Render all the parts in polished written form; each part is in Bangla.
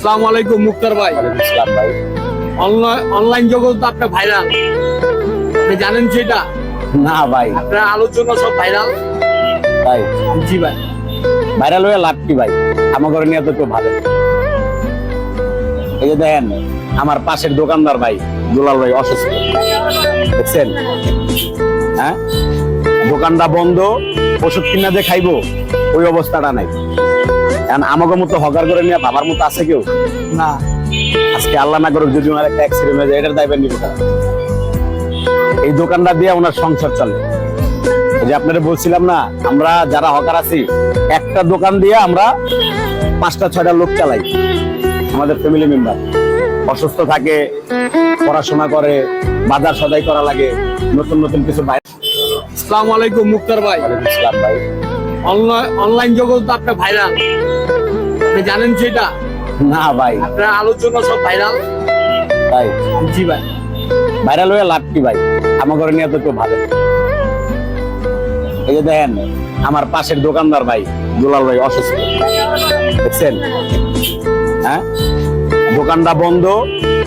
আসসালামু আলাইকুম মুক্তার ভাই। ইসলাম ভাই। অনলাইন জগৎ তো আপনার ভাইরাল, আপনি জানেন সেটা? না ভাই, আপনার আলোচনা সব ভাইরাল। ভাই জি ভাই। ভাইরাল হয়ে লাভ কি ভাই? আমাকে নিয়ে তো একটু ভালো। এই যে দেখেন, আমার পাশের দোকানদার ভাই দুলাল ভাই অসুস্থ, দেখছেন? হ্যাঁ, দোকানটা বন্ধ, ওষুধ কিনা যে খাইবো ওই অবস্থাটা নাই। কারণ আমাকে মতো হকার করে নিয়ে বাবার মতো আছে কেউ না, আজকে আল্লাহ না করুক যদি ওনার একটা অ্যাক্সিডেন্ট হয়ে যায়, এটার দায়ভার নিবে কারা? এই দোকানটা দিয়ে ওনার সংসার চলে। এই যে আপনারা বলছিলাম না, আমরা যারা হকার আছি একটা দোকান দিয়ে আমরা 5টা 6টা লোক চালাই। আমাদের ফ্যামিলি মেম্বার অসুস্থ থাকে, পড়াশোনা করে, বাজার সদাই করা লাগে, নতুন নতুন কিছু বাইরে। আসসালামু আলাইকুম মুক্তার ভাই। ইসলাম ভাই। অনলাইন জগৎ তো আপনার ভাইরাল, আপনি জানেন সেটা? না ভাই, আপনার আলোচনা সব ভাইরাল। ভাই জি ভাই। ভাইরাল হয়ে লাভ কি ভাই? আমাকে নিয়ে তো একটু ভালো। এই যে দেখেন, আমার পাশের দোকানদার ভাই দুলাল ভাই অসুস্থ, দেখছেন? হ্যাঁ, দোকানটা বন্ধ,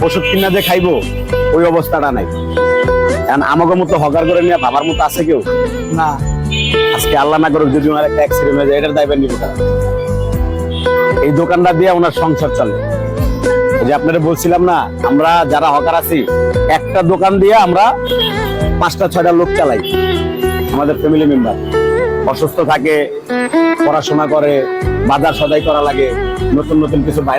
ওষুধ কিনা যে খাইবো ওই অবস্থাটা নাই। কারণ আমাকে মতো হকার করে নিয়ে বাবার মতো আছে কেউ না, আজকে আল্লাহ না করুক যদি ওনার একটা অ্যাক্সিডেন্ট হয়ে যায়, এটার দায়ভার নিবে কারা? এই দোকানটা দিয়ে ওনার সংসার চলে। এই যে আপনারা বলছিলাম না, আমরা যারা হকার আছি একটা দোকান দিয়ে আমরা 5টা 6টা লোক চালাই। আমাদের ফ্যামিলি মেম্বার অসুস্থ থাকে, পড়াশোনা করে, বাজার সদাই করা লাগে, নতুন নতুন কিছু বাইরে।